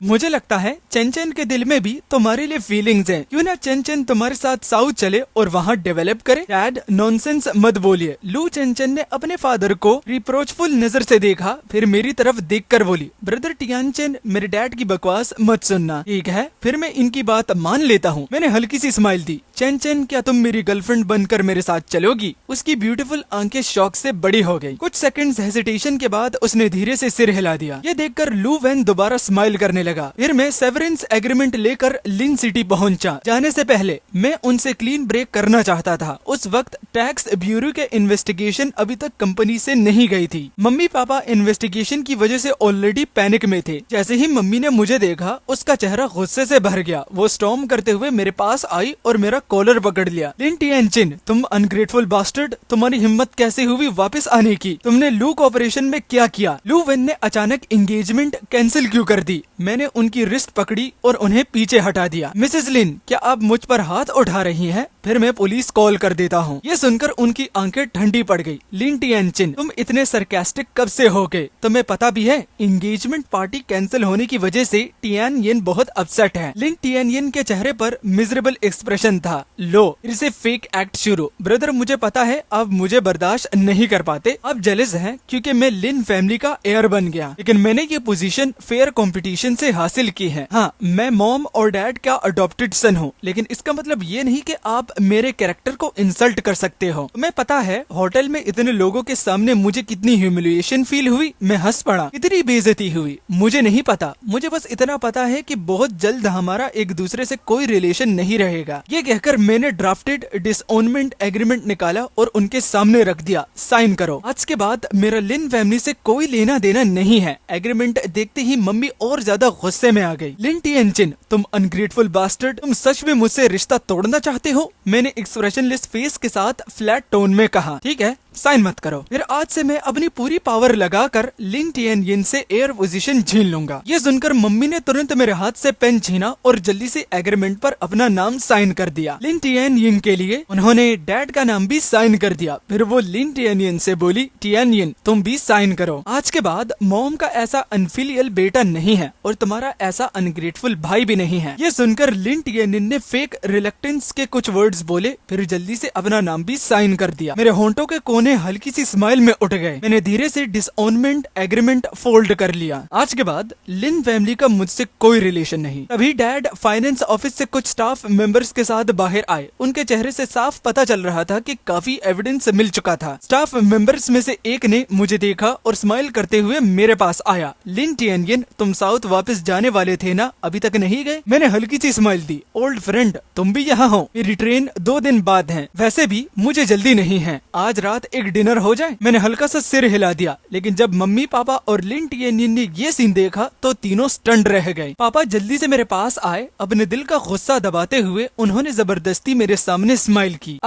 मुझे लगता है चेनचेन के दिल में भी तुम्हारे लिए फीलिंग्स हैं। क्यों ना चेनचेन तुम्हारे साथ साउथ चले और वहाँ डेवलप करे? डैड, नॉनसेंस मत बोलिए। लू चेनचेन ने अपने फादर को रिप्रोचफुल नजर से देखा, फिर मेरी तरफ देखकर बोली, ब्रदर टियानचिन, मेरे डैड की बकवास मत सुनना, ठीक है? फिर मैं इनकी बात मान लेता हूँ। मैंने हल्की सी स्माइल दी। चेनचेन, क्या तुम मेरी गर्लफ्रेंड बनकर मेरे साथ चलोगी? उसकी ब्यूटीफुल आंखें शौक से बड़ी हो गई। कुछ सेकंड्स हेसिटेशन के बाद उसने धीरे से सिर हिला दिया। ये देखकर लू वैन दोबारा स्माइल करने लगा। फिर मैं सेवरेंस एग्रीमेंट लेकर लिन सिटी पहुंचा। जाने से पहले मैं उनसे क्लीन ब्रेक करना चाहता था। उस वक्त टैक्स ब्यूरो के इन्वेस्टिगेशन अभी तक कंपनी से नहीं गई थी। मम्मी पापा इन्वेस्टिगेशन की वजह से ऑलरेडी पैनिक में थे। जैसे ही मम्मी ने मुझे देखा, उसका चेहरा गुस्से से भर गया। वो स्टॉर्म करते हुए मेरे पास आई और मेरा कॉलर पकड़ लिया। लिन टियानचिन, तुम अनग्रेटफुल बास्टर्ड, तुम्हारी हिम्मत कैसे हुई वापस आने की? तुमने लू कॉर्पोरेशन में क्या किया? लू वैन ने अचानक एंगेजमेंट कैंसिल क्यों कर दी? मैंने उनकी रिस्ट पकड़ी और उन्हें पीछे हटा दिया। मिसेस लिन, क्या आप मुझ पर हाथ उठा रही हैं? फिर मैं पुलिस कॉल कर देता हूँ। ये सुनकर उनकी आंखें ठंडी पड़ गई। लिन टियानचिन, तुम इतने सरकास्टिक कब से हो गए? तुम्हें पता भी है एंगेजमेंट पार्टी कैंसिल होने की वजह से टियानयिन बहुत अपसेट है। लिन टियानयिन के चेहरे पर मिजरेबल एक्सप्रेशन था। लो, फिर से फेक एक्ट शुरू। ब्रदर, मुझे पता है आप मुझे बर्दाश्त नहीं कर पाते। आप जेलस हैं क्योंकि मैं लिन फैमिली का हेयर बन गया, लेकिन मैंने ये पोजीशन फेयर कंपटीशन से हासिल की है। हाँ, मैं मॉम और डैड का अडॉप्टेड सन हूँ, लेकिन इसका मतलब ये नहीं कि आप मेरे कैरेक्टर को इंसल्ट कर सकते हो। तुम्हें पता है होटल में इतने लोगों के सामने मुझे कितनी ह्यूमिलिएशन फील हुई? मैं हंस पड़ा। कितनी बेइज्जती हुई मुझे नहीं पता। मुझे बस इतना पता है कि बहुत जल्द हमारा एक दूसरे से कोई रिलेशन नहीं रहेगा। ये कहकर मैंने ड्राफ्टेड डिसओनमेंट एग्रीमेंट निकाला और उनके सामने रख दिया। साइन करो। आज के बाद मेरा लिन फैमिली से कोई लेना देना नहीं है। एग्रीमेंट देखते ही मम्मी और ज्यादा गुस्से में आ गई। लिन टियानचिन, तुम अनग्रेटफुल बास्टर्ड, तुम सच में मुझसे रिश्ता तोड़ना चाहते हो? मैंने एक्सप्रेशनलेस फेस के साथ फ्लैट टोन में कहा। ठीक है, साइन मत करो। फिर आज से मैं अपनी पूरी पावर लगाकर लिन टियानयिन से एयर पोजीशन छीन लूंगा। ये सुनकर मम्मी ने तुरंत मेरे हाथ से पेन छीना और जल्दी से एग्रीमेंट पर अपना नाम साइन कर दिया। लिन टियानयिन के लिए उन्होंने डैड का नाम भी साइन कर दिया। फिर वो लिन टियानयिन से बोली, टियानयिन, तुम भी साइन करो। आज के बाद मॉम का ऐसा अनफिलियल बेटा नहीं है और तुम्हारा ऐसा अनग्रेटफुल भाई भी नहीं है। ये सुनकर लिन टियानयिन ने फेक रिलक्टेंस के कुछ वर्ड्स बोले, फिर जल्दी से अपना नाम भी साइन कर दिया। मेरे होंठों के कोने चेहरे हल्की सी स्माइल में उठ गए। मैंने धीरे से डिसओनमेंट एग्रीमेंट फोल्ड कर लिया। आज के बाद लिन फैमिली का मुझसे कोई रिलेशन नहीं। तभी डैड फाइनेंस ऑफिस से कुछ स्टाफ मेंबर्स के साथ बाहर आए। उनके चेहरे से साफ पता चल रहा था कि काफी एविडेंस मिल चुका था। स्टाफ मेंबर्स में से एक ने मुझे देखा और स्माइल करते हुए मेरे पास आया। लिन टिएनयिन, तुम साउथ वापस जाने वाले थे ना, अभी तक नहीं गए? मैंने हल्की सी स्माइल दी। ओल्ड फ्रेंड, तुम भी यहाँ हो? मेरी ट्रेन 2 दिन बाद है। वैसे भी मुझे जल्दी नहीं है, आज रात एक डिनर हो जाए। मैंने हल्का सा सिर हिला दिया, लेकिन जब मम्मी पापा और लिन टिएनयिन ने ये सीन देखा तो तीनों स्टंड रह गए। पापा जल्दी से मेरे पास आए। अपने दिल का गुस्सा दबाते हुए उन्होंने जबरदस्ती मेरे सामने स्माइल की।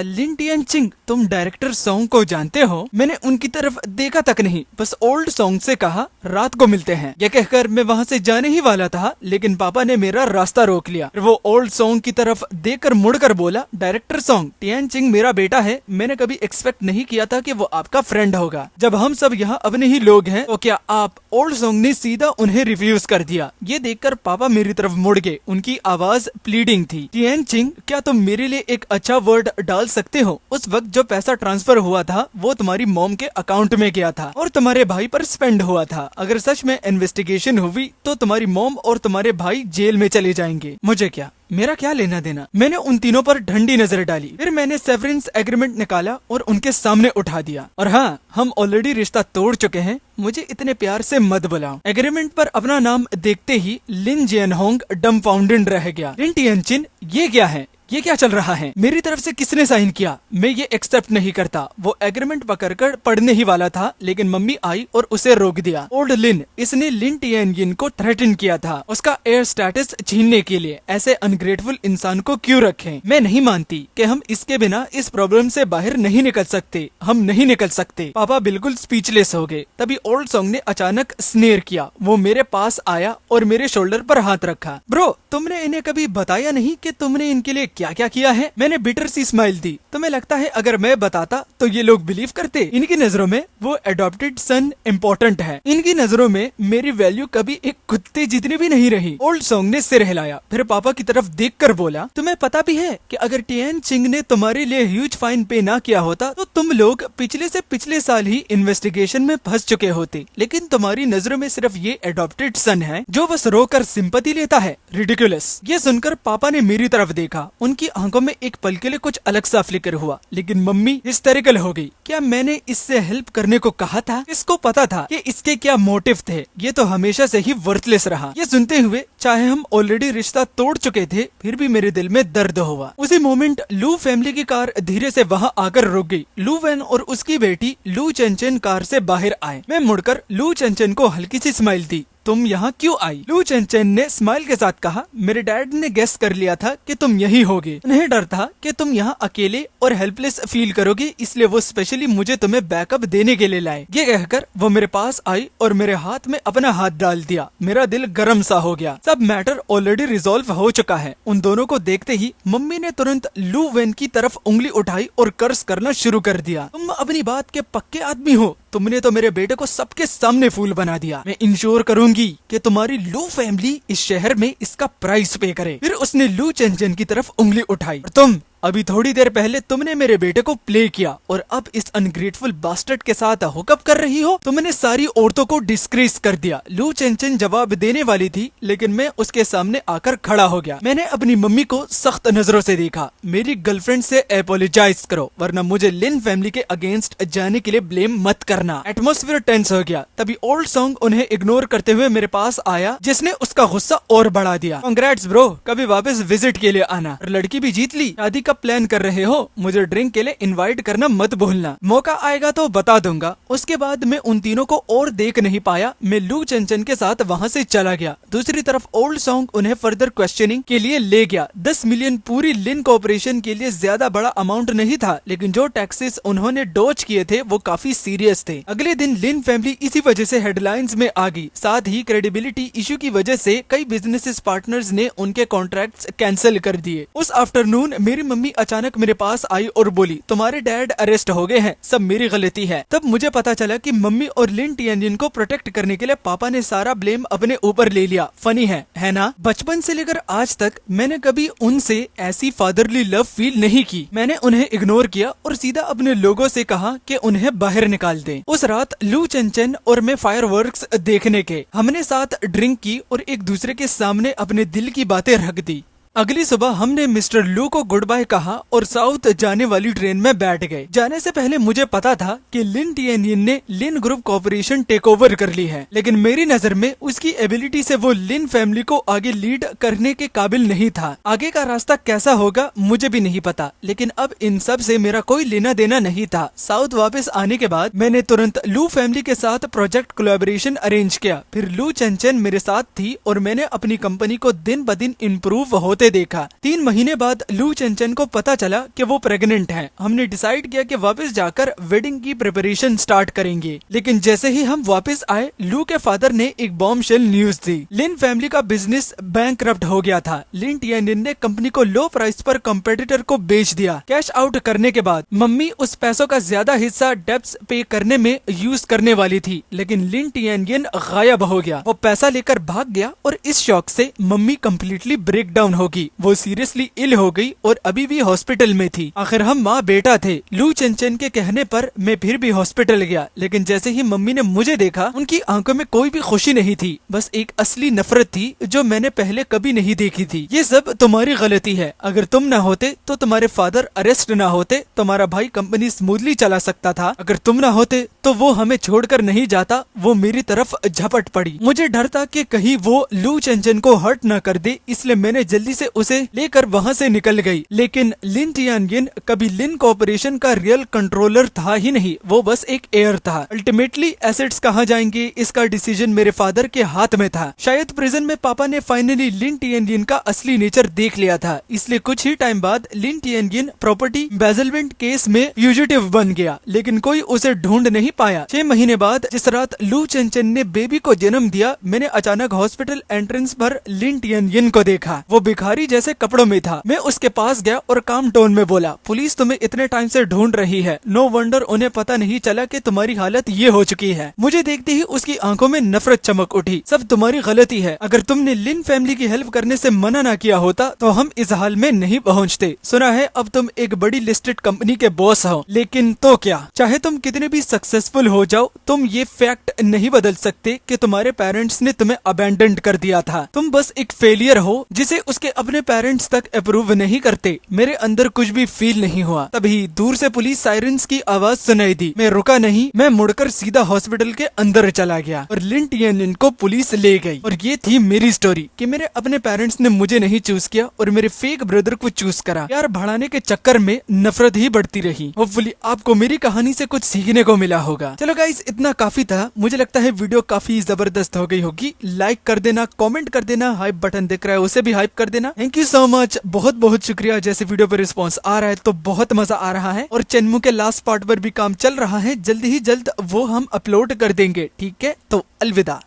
लिन टिएनयिन, तुम डायरेक्टर सॉन्ग को जानते हो? मैंने उनकी तरफ देखा तक नहीं, बस ओल्ड सॉन्ग से कहा रात को मिलते हैं। यह कहकर मैं वहाँ से जाने ही वाला था, लेकिन पापा ने मेरा रास्ता रोक लिया। फिर वो ओल्ड सॉन्ग की तरफ देखकर मुड़कर बोला, डायरेक्टर सॉन्ग, टिएनयिन मेरा बेटा है। मैंने कभी एक्सपेक्ट नहीं किया था कि वो आपका फ्रेंड होगा। जब हम सब यहाँ अपने ही लोग हैं तो क्या आप? ओल्ड सॉन्ग ने सीधा उन्हें रिफ्यूज कर दिया। ये देखकर पापा मेरी तरफ मुड़ गए। उनकी आवाज प्लीडिंग थी। टिएनयिन, क्या तुम मेरे लिए एक अच्छा वर्ड डाल सकते हो? उस वक्त जो पैसा ट्रांसफर हुआ था वो तुम्हारी मॉम के अकाउंट में गया था और तुम्हारे भाई पर स्पेंड हुआ था। अगर सच में इन्वेस्टिगेशन हुई तो तुम्हारी मॉम और तुम्हारे भाई जेल में चले जाएंगे। मुझे क्या, मेरा क्या लेना देना? मैंने उन तीनों पर ठंडी नजर डाली। फिर मैंने सेवरेंस एग्रीमेंट निकाला और उनके सामने उठा दिया। और हाँ, हम ऑलरेडी रिश्ता तोड़ चुके हैं, मुझे इतने प्यार से मत बुलाओ। एग्रीमेंट पर अपना नाम देखते ही लिन जियनहोंग डम्फाउंडेड रह गया। लिन टिएनयिन, ये क्या है? ये क्या चल रहा है? मेरी तरफ से किसने साइन किया? मैं ये एक्सेप्ट नहीं करता। वो एग्रीमेंट पकड़कर पढ़ने ही वाला था, लेकिन मम्मी आई और उसे रोक दिया। ओल्ड लिन, इसने लिन टिएनयिन को थ्रेटन किया था उसका एयर स्टेटस छीनने के लिए। ऐसे अनग्रेटफुल इंसान को क्यों रखें? मैं नहीं मानती कि हम इसके बिना इस प्रॉब्लम से बाहर नहीं निकल सकते। हम नहीं निकल सकते। पापा बिल्कुल स्पीचलेस हो गए। तभी ओल्ड सॉन्ग ने अचानक स्नेर किया। वो मेरे पास आया और मेरे शोल्डर पर हाथ रखा। ब्रो, तुमने इन्हें कभी बताया नहीं कि तुमने इनके लिए क्या क्या किया है? मैंने बिटर सी स्माइल दी। तुम्हें लगता है अगर मैं बताता तो ये लोग बिलीव करते? इनकी नजरों में वो एडॉप्टेड सन इम्पोर्टेंट है। इनकी नजरों में मेरी वैल्यू कभी एक कुत्ते जितनी भी नहीं रही। ओल्ड सॉन्ग ने सिर हिलाया, फिर पापा की तरफ देखकर बोला, तुम्हें पता भी है कि अगर टिएनयिन ने तुम्हारे लिए ह्यूज फाइन पे ना किया होता तो तुम लोग पिछले से पिछले साल ही इन्वेस्टिगेशन में फंस चुके होते। लेकिन तुम्हारी नजरों में सिर्फ ये एडॉप्टेड सन है जो बस रोकर सिंपैथी लेता है। रिडिकुलस। ये सुनकर पापा ने मेरी तरफ देखा। उनकी आंखों में एक पल के लिए कुछ अलग सा फ्लिकर हुआ, लेकिन मम्मी हिस्टेरिकल हो गई। क्या मैंने इससे हेल्प करने को कहा था? इसको पता था कि इसके क्या मोटिव थे। ये तो हमेशा से ही वर्थलेस रहा। ये सुनते हुए, चाहे हम ऑलरेडी रिश्ता तोड़ चुके थे, फिर भी मेरे दिल में दर्द हुआ। उसी मोमेंट लू फैमिली की कार धीरे से वहाँ आकर रुक गई। लू वैन और उसकी बेटी लू चेनचेन कार से बाहर आए। मैं मुड़कर लू चेनचेन को हल्की सी स्माइल दी। तुम यहाँ क्यों आई? लू चेनचेन ने स्माइल के साथ कहा, मेरे डैड ने गेस कर लिया था कि तुम यही होगे। उन्हें डर था कि तुम यहाँ अकेले और हेल्पलेस फील करोगे, इसलिए वो स्पेशली मुझे तुम्हें बैकअप देने के लिए लाए। ये कहकर वो मेरे पास आई और मेरे हाथ में अपना हाथ डाल दिया। मेरा दिल गर्म सा हो गया। सब मैटर ऑलरेडी रिजॉल्व हो चुका है। उन दोनों को देखते ही मम्मी ने तुरंत लू वेन की तरफ उंगली उठाई और कर्स करना शुरू कर दिया। तुम अपनी बात के पक्के आदमी हो। तुमने तो मेरे बेटे को सबके सामने फूल बना दिया। मैं इंश्योर करूंगी कि तुम्हारी लू फैमिली इस शहर में इसका प्राइस पे करे। फिर उसने लू चेनचेन की तरफ उंगली उठाई। और तुम अभी थोड़ी देर पहले तुमने मेरे बेटे को प्ले किया और अब इस अनग्रेटफुल बास्टर्ड के साथ हुकअप कर रही हो। तुमने सारी औरतों को डिस्ग्रेस कर दिया। लू चेनचेन जवाब देने वाली थी, लेकिन मैं उसके सामने आकर खड़ा हो गया। मैंने अपनी मम्मी को सख्त नजरों से देखा। मेरी गर्लफ्रेंड से अपोलोजाइज करो, वरना मुझे लिन फैमिली के अगेंस्ट जाने के लिए ब्लेम मत करना। एटमॉस्फेयर टेंस हो गया। तभी ओल्ड सॉन्ग उन्हें इग्नोर करते हुए मेरे पास आया, जिसने उसका गुस्सा और बढ़ा दिया। कांग्रेट्स ब्रो, कभी वापस विजिट के लिए आना। और लड़की भी जीत ली। शादी का प्लान कर रहे हो? मुझे ड्रिंक के लिए इनवाइट करना मत भूलना। मौका आएगा तो बता दूंगा। उसके बाद मैं उन तीनों को और देख नहीं पाया। मैं लू चेनचेन के साथ वहाँ से चला गया। दूसरी तरफ ओल्ड सॉन्ग उन्हें फर्दर क्वेश्चनिंग के लिए ले गया। 10 मिलियन पूरी लिन कॉर्पोरेशन के लिए ज्यादा बड़ा अमाउंट नहीं था, लेकिन जो टैक्सेस उन्होंने डॉज किए थे वो काफी सीरियस थे। अगले दिन लिन फैमिली इसी वजह से हेडलाइंस में आ गई। साथ ही क्रेडिबिलिटी इशू की वजह से कई बिजनेस पार्टनर्स ने उनके कॉन्ट्रैक्ट्स कैंसिल कर दिए। उस आफ्टरनून मेरी मम्मी मम्मी अचानक मेरे पास आई और बोली, तुम्हारे डैड अरेस्ट हो गए हैं, सब मेरी गलती है। तब मुझे पता चला कि मम्मी और लिन टिएनजिन को प्रोटेक्ट करने के लिए पापा ने सारा ब्लेम अपने ऊपर ले लिया। फनी है ना? बचपन से लेकर आज तक मैंने कभी उनसे ऐसी फादरली लव फील नहीं की। मैंने उन्हें इग्नोर किया और सीधा अपने लोगों से कहा कि उन्हें बाहर निकाल दें। उस रात लू चेंचन और मैं फायरवर्क्स देखने के हमने साथ ड्रिंक की और एक दूसरे के सामने अपने दिल की बातें रख दी। अगली सुबह हमने मिस्टर लू को गुड बाय कहा और साउथ जाने वाली ट्रेन में बैठ गए। जाने से पहले मुझे पता था कि लिन टिएनजिन ने लिन ग्रुप कॉर्पोरेशन टेक ओवर कर ली है, लेकिन मेरी नजर में उसकी एबिलिटी से वो लिन फैमिली को आगे लीड करने के काबिल नहीं था। आगे का रास्ता कैसा होगा मुझे भी नहीं पता, लेकिन अब इन सब से मेरा कोई लेना देना नहीं था। साउथ वापस आने के बाद मैंने तुरंत लू फैमिली के साथ प्रोजेक्ट कोलैबोरेशन अरेंज किया। फिर लू चेंचन मेरे साथ थी और मैंने अपनी कंपनी को दिन ब दिन इम्प्रूव होते देखा। 3 महीने बाद लू चेंचन को पता चला कि वो प्रेग्नेंट हैं। हमने डिसाइड किया कि वापस जाकर वेडिंग की प्रिपरेशन स्टार्ट करेंगे, लेकिन जैसे ही हम वापस आए लू के फादर ने एक बॉम्बशेल न्यूज दी। लिन फैमिली का बिजनेस बैंकरप्ट हो गया था। लिन टिएनजिन ने कंपनी को लो प्राइस पर कंपेटिटर को बेच दिया। कैश आउट करने के बाद मम्मी उस पैसों का ज्यादा हिस्सा डेब्ट्स पे करने में यूज करने वाली थी, लेकिन लिन टिएनजिन गायब हो गया। वो पैसा लेकर भाग गया और इस शॉक से मम्मी कम्प्लीटली ब्रेक डाउन हो गई। वो सीरियसली इल हो गई और अभी भी हॉस्पिटल में थी। आखिर हम माँ बेटा थे। लू चेंचन के कहने पर मैं फिर भी हॉस्पिटल गया, लेकिन जैसे ही मम्मी ने मुझे देखा उनकी आंखों में कोई भी खुशी नहीं थी, बस एक असली नफरत थी जो मैंने पहले कभी नहीं देखी थी। ये सब तुम्हारी गलती है। अगर तुम ना होते तो तुम्हारे फादर अरेस्ट ना होते, तुम्हारा भाई कंपनी स्मूथली चला सकता था। अगर तुम ना होते तो वो हमें छोड़कर नहीं जाता। वो मेरी तरफ झपट पड़ी। मुझे डर था कि कहीं वो लू चेंचन को हर्ट न कर दे, इसलिए मैंने जल्दी से उसे लेकर वहाँ से निकल गई। लेकिन लिन टिएनजिन कभी लिन कॉर्पोरेशन का रियल कंट्रोलर था ही नहीं, वो बस एक एयर था। अल्टीमेटली एसेट्स कहाँ जाएंगे इसका डिसीजन मेरे फादर के हाथ में था। शायद प्रिजन में पापा ने फाइनली लिन टिएनजिन का असली नेचर देख लिया था, इसलिए कुछ ही टाइम बाद लिन टिएनजिन प्रॉपर्टी एम्बेजलमेंट केस में फ्यूजिटिव बन गया, लेकिन कोई उसे ढूंढ नहीं पाया। 6 महीने बाद जिस रात लू चेंचन ने बेबी को जन्म दिया, मैंने अचानक हॉस्पिटल एंट्रेंस पर लिन टिएनजिन को देखा। वो भिखारी जैसे कपड़ों में था। मैं उसके पास गया और काम टोन में बोला, पुलिस तुम्हें इतने टाइम से ढूंढ रही है। नो वंडर उन्हें पता नहीं चला कि तुम्हारी हालत ये हो चुकी है। मुझे देखते ही उसकी आंखों में नफरत चमक उठी। सब तुम्हारी गलती है। अगर तुमने लिन फैमिली की हेल्प करने से मना ना किया होता तो हम इस हाल में नहीं पहुँचते। सुना है अब तुम एक बड़ी लिस्टेड कंपनी के बॉस हो, लेकिन तो क्या, चाहे तुम कितने भी सक्सेसफुल हो जाओ, तुम ये फैक्ट नहीं बदल सकते कि तुम्हारे पेरेंट्स ने तुम्हें अबैंडन कर दिया था। तुम बस एक फेलियर हो जिसे उसके अपने पेरेंट्स तक अप्रूव नहीं करते। मेरे अंदर कुछ भी फील नहीं हुआ। तभी दूर से पुलिस सायरन्स की आवाज सुनाई दी। मैं रुका नहीं, मैं मुड़कर सीधा हॉस्पिटल के अंदर चला गया और लिन टिएनजिन को पुलिस ले गई। और ये थी मेरी स्टोरी कि मेरे अपने पेरेंट्स ने मुझे नहीं चूज किया और मेरे फेक ब्रदर को चूज करा। यार बढ़ाने के चक्कर में नफरत ही बढ़ती रही। होपफुली आपको मेरी कहानी से कुछ सीखने को मिला होगा। चलो गाइस, इतना काफी था। मुझे लगता है वीडियो काफी जबरदस्त हो गई होगी। लाइक कर देना, कमेंट कर देना, हाइप बटन दिख रहा है उसे भी हाइप कर देना। थैंक यू सो मच, बहुत बहुत शुक्रिया। जैसे वीडियो पर रिस्पॉन्स आ रहा है तो बहुत मजा आ रहा है और चेन्मू के लास्ट पार्ट पर भी काम चल रहा है। जल्द ही जल्द वो हम अपलोड कर देंगे। ठीक है, तो अलविदा।